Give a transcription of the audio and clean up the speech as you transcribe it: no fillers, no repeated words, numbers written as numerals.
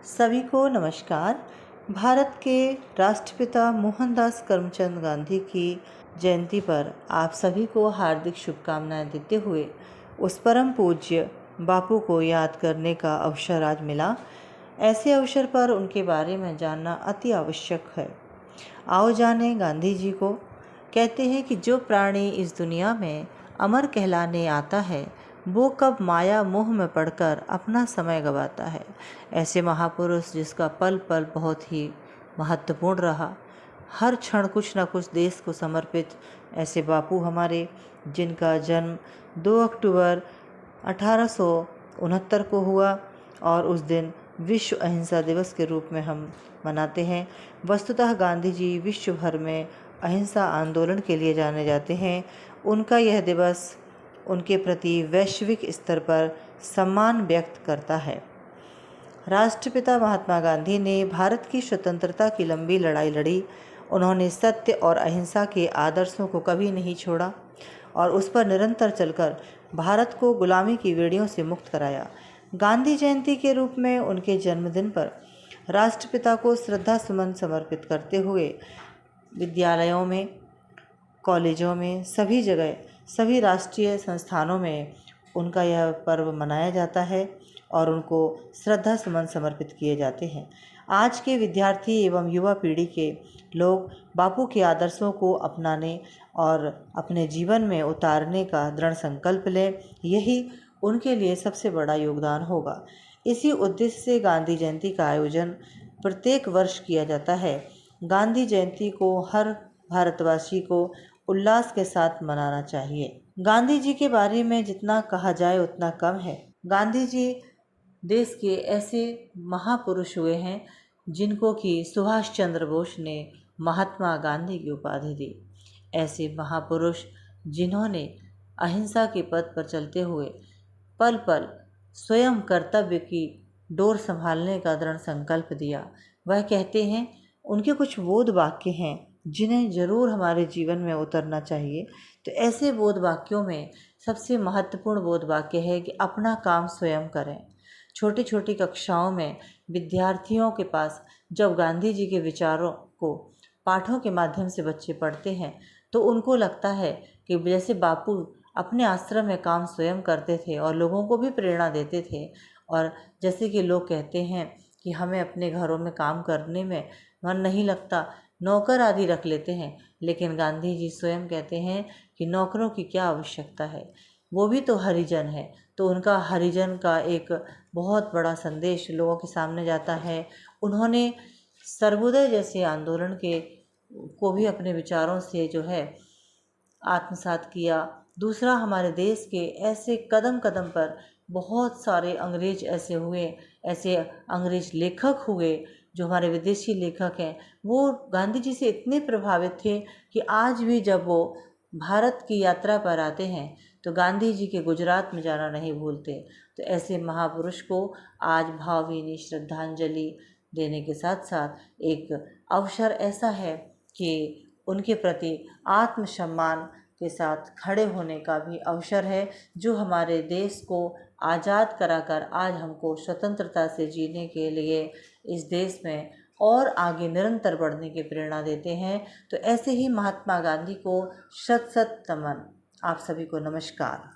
सभी को नमस्कार। भारत के राष्ट्रपिता मोहनदास करमचंद गांधी की जयंती पर आप सभी को हार्दिक शुभकामनाएं देते हुए उस परम पूज्य बापू को याद करने का अवसर आज मिला। ऐसे अवसर पर उनके बारे में जानना अति आवश्यक है। आओ जाने गांधी जी को। कहते हैं कि जो प्राणी इस दुनिया में अमर कहलाने आता है वो कब माया मोह में पड़कर अपना समय गंवाता है। ऐसे महापुरुष जिसका पल पल बहुत ही महत्वपूर्ण रहा, हर क्षण कुछ न कुछ देश को समर्पित, ऐसे बापू हमारे, जिनका जन्म 2 अक्टूबर 1869 को हुआ और उस दिन विश्व अहिंसा दिवस के रूप में हम मनाते हैं। वस्तुतः गांधी जी विश्व भर में अहिंसा आंदोलन के लिए जाने जाते हैं। उनका यह दिवस उनके प्रति वैश्विक स्तर पर सम्मान व्यक्त करता है। राष्ट्रपिता महात्मा गांधी ने भारत की स्वतंत्रता की लंबी लड़ाई लड़ी। उन्होंने सत्य और अहिंसा के आदर्शों को कभी नहीं छोड़ा और उस पर निरंतर चलकर भारत को गुलामी की बेड़ियों से मुक्त कराया। गांधी जयंती के रूप में उनके जन्मदिन पर राष्ट्रपिता को श्रद्धा सुमन समर्पित करते हुए विद्यालयों में, कॉलेजों में, सभी जगह, सभी राष्ट्रीय संस्थानों में उनका यह पर्व मनाया जाता है और उनको श्रद्धा सुमन समर्पित किए जाते हैं। आज के विद्यार्थी एवं युवा पीढ़ी के लोग बापू के आदर्शों को अपनाने और अपने जीवन में उतारने का दृढ़ संकल्प लें। यही उनके लिए सबसे बड़ा योगदान होगा। इसी उद्देश्य से गांधी जयंती का आयोजन प्रत्येक वर्ष किया जाता है। गांधी जयंती को हर भारतवासी को उल्लास के साथ मनाना चाहिए। गांधी जी के बारे में जितना कहा जाए उतना कम है। गांधी जी देश के ऐसे महापुरुष हुए हैं जिनको कि सुभाष चंद्र बोस ने महात्मा गांधी की उपाधि दी। ऐसे महापुरुष जिन्होंने अहिंसा के पथ पर चलते हुए पल पल स्वयं कर्तव्य की डोर संभालने का दृढ़ संकल्प दिया। वह कहते हैं, उनके कुछ बोध वाक्य हैं जिन्हें जरूर हमारे जीवन में उतरना चाहिए। तो ऐसे बोध वाक्यों में सबसे महत्वपूर्ण बोध वाक्य है कि अपना काम स्वयं करें। छोटी छोटी कक्षाओं में विद्यार्थियों के पास जब गांधी जी के विचारों को पाठों के माध्यम से बच्चे पढ़ते हैं तो उनको लगता है कि जैसे बापू अपने आश्रम में काम स्वयं करते थे और लोगों को भी प्रेरणा देते थे, और जैसे कि लोग कहते हैं कि हमें अपने घरों में काम करने में मन नहीं लगता, नौकर आदि रख लेते हैं, लेकिन गांधी जी स्वयं कहते हैं कि नौकरों की क्या आवश्यकता है, वो भी तो हरिजन है। तो उनका हरिजन का एक बहुत बड़ा संदेश लोगों के सामने जाता है। उन्होंने सर्वोदय जैसे आंदोलन को भी अपने विचारों से जो है आत्मसात किया। दूसरा, हमारे देश के ऐसे कदम कदम पर बहुत सारे अंग्रेज ऐसे हुए, ऐसे अंग्रेज लेखक हुए जो हमारे विदेशी लेखक हैं, वो गांधी जी से इतने प्रभावित थे कि आज भी जब वो भारत की यात्रा पर आते हैं तो गांधी जी के गुजरात में जाना नहीं भूलते। तो ऐसे महापुरुष को आज भावभीनी श्रद्धांजलि देने के साथ साथ एक अवसर ऐसा है कि उनके प्रति आत्मसम्मान के साथ खड़े होने का भी अवसर है, जो हमारे देश को आज़ाद कराकर आज हमको स्वतंत्रता से जीने के लिए इस देश में और आगे निरंतर बढ़ने की प्रेरणा देते हैं। तो ऐसे ही महात्मा गांधी को शत शत नमन। आप सभी को नमस्कार।